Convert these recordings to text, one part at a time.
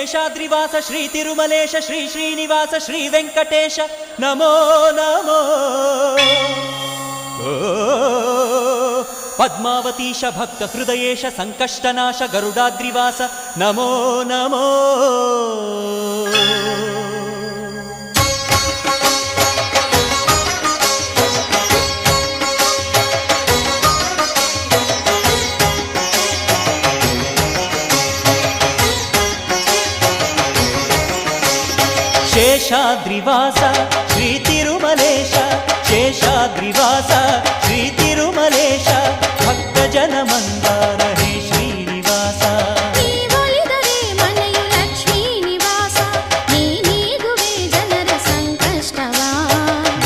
ಶೇಷಾದ್ರಿವಾಸ ಶ್ರೀ ತಿರುಮಲೇಶ ಶ್ರೀ ಶ್ರೀನಿವಾಸ ಶ್ರೀ ವೆಂಕಟೇಶ ನಮೋ ನಮೋ. ಪದ್ಮಾವತೀಶ ಭಕ್ತ ಹೃದಯೇಶ ಸಂಕಷ್ಟನಾಶ ಗರುಡಾದ್ರಿವಾಸ ನಮೋ ನಮೋ. ಶೇಷಾದ್ರಿವಾಸ ಶ್ರೀ ತಿರುಮಲೇಶ ಶೇಷಾದ್ರಿವಾಸ ಶ್ರೀ ತಿರುಮಲೇಶ ಭಕ್ತ ಜನ ಮಂದಾರ ಹೇ ಶ್ರೀನಿವಾಸ. ನೀವೊಲಿದರೆ ಮನೆಯು ಲಕ್ಷ್ಮೀ ನಿವಾಸ, ನೀ ನೀಗುವೆ ಜನರ ಸಂಕಷ್ಟವ,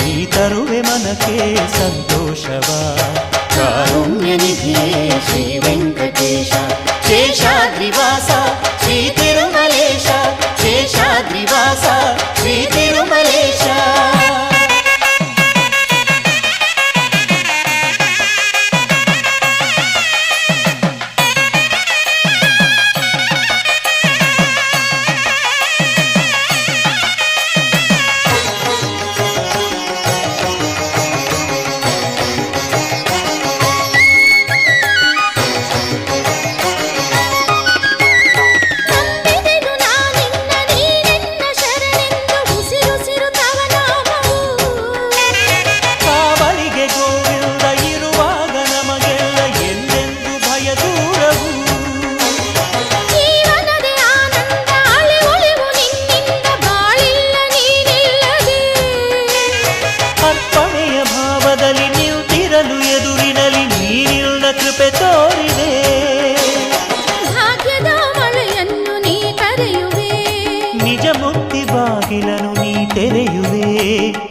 ನೀ ತರುವೆ ಮನಕ್ಕೆ ಸಂತೋಷವ. ಕಾರುಣ್ಯ ನಿಧಿಯೇ ಶ್ರೀ ವೆಂಕಟೇಶ. ಶೇಷಾದ್ರಿವಾಸ ಶ್ರೀ ತಿರುಮಲೇಶ ಶೇಷಾದ್ರಿವಾಸ ಶ್ರೀ ತಿರುಮಲೇಶ.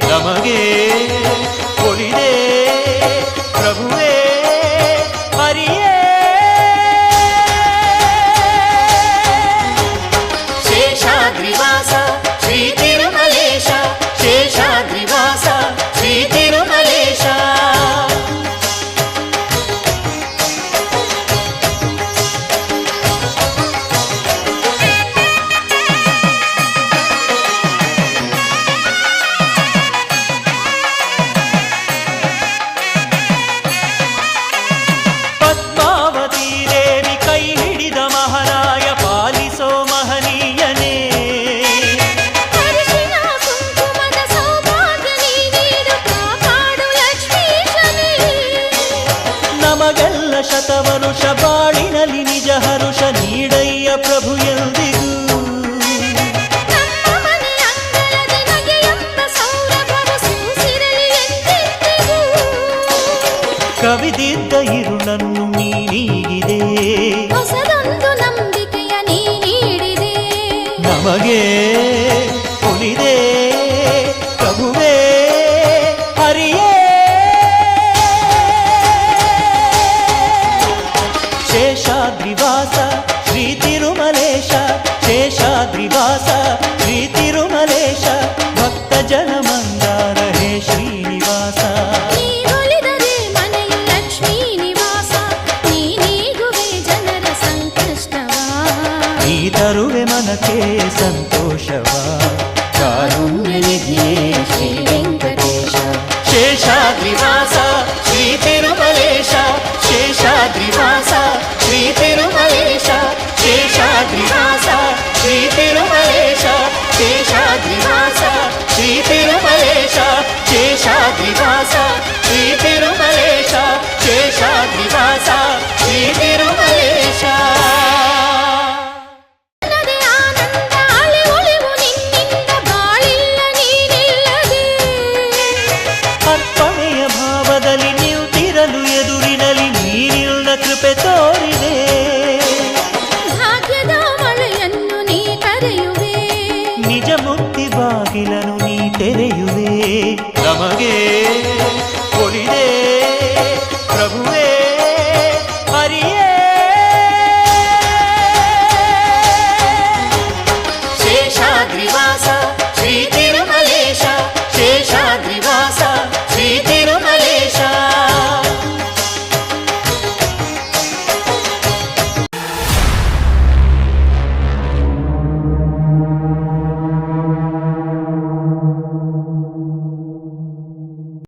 ನಮಗೆ ಒಲಿದೆ ಪ್ರಭುವೇ ಹರಿಯೇ. ಶೇಷಾದ್ರಿವಾಸ ಶ್ರೀ ತಿರುಮಲೇಶ ಶೇಷಾದ್ರಿವಾಸ ಶ್ರೀ ತಿರುಮಲೇಶ. ಶತವರುಷ ಬಾಳಿನಲ್ಲಿ ನಿಜ ಹರುಷ ನೀಡಯ್ಯ ಪ್ರಭು ಎಂದಿಗೂ. ಕವಿದಿದ್ದ ಇರುಳನ್ನು ನೀ ನೀಗಿದೆ, ಹೊಸದೊಂದು ನಂಬಿಕೆಯ ನೀ ನೀಡಿದೆ. ನಮಗೆ ಒಲಿದೆ ಪ್ರಭುವೇ ಹರಿಯೇ. ಶೇಷಾದ್ರಿವಾಸ ಶ್ರೀ ತಿರುಮಲೇಶ ಶೇಷಾದ್ರಿವಾಸ ಶ್ರೀ ತಿರುಮಲೇಶ ಭಕ್ತ ಜನ ಮಂದಾರ ಹೇ ಶ್ರೀನಿವಾಸ. ನೀವೊಲಿದರೆ ಮನೆಯು ಲಕ್ಷ್ಮೀ ನಿವಾಸ, ನೀ ನೀಗುವೆ ಜನರ ಸಂಕಷ್ಟವ, ನೀ ತರುವೆ ಮನಕ್ಕೆ ಸಂತೋಷವ. ಕಾರುಣ್ಯ ನಿಧಿಯೇ ಶ್ರೀ ವೆಂಕಟೇಶ. ಶೇಷಾದ್ರಿವಾಸ ಶ್ರೀ ತಿರುಮಲೇಶ ಶೇಷಾದ್ರಿವಾಸ ಶ್ರೀ ತಿರುಮಲೇಶ ಶೇಷಾದ್ರಿವಾಸ ಶ್ರೀ ತಿರುಮಲೇಶ ಶೇಷಾದ್ರಿವಾಸ ಶ್ರೀ ತಿರುಮಲೇಶ ಶೇಷಾದ್ರಿವಾಸ ಶ್ರೀ ತಿರುಮಲೇಶ ಶೇಷಾದ್ರಿವಾಸ ಶ್ರೀ ತಿರುಮಲೇಶ. ಅರ್ಪಣೆಯ ಭಾವದಲ್ಲಿ ನಿಂತಿರಲು ಎದುರಿನಲ್ಲಿ ನೀರಿಲ್ಲ ಕೃಪೆ ತೋರಿದೆ. ಭಾಗ್ಯದ ಮಳೆಯನ್ನು ನೀ ಕರೆಯುವೆ, ನಿಜ ಮುಕ್ತಿ ಬಾಗಿಲನು ನೀ ತೆರೆಯುವೆ. ನಮಗೆ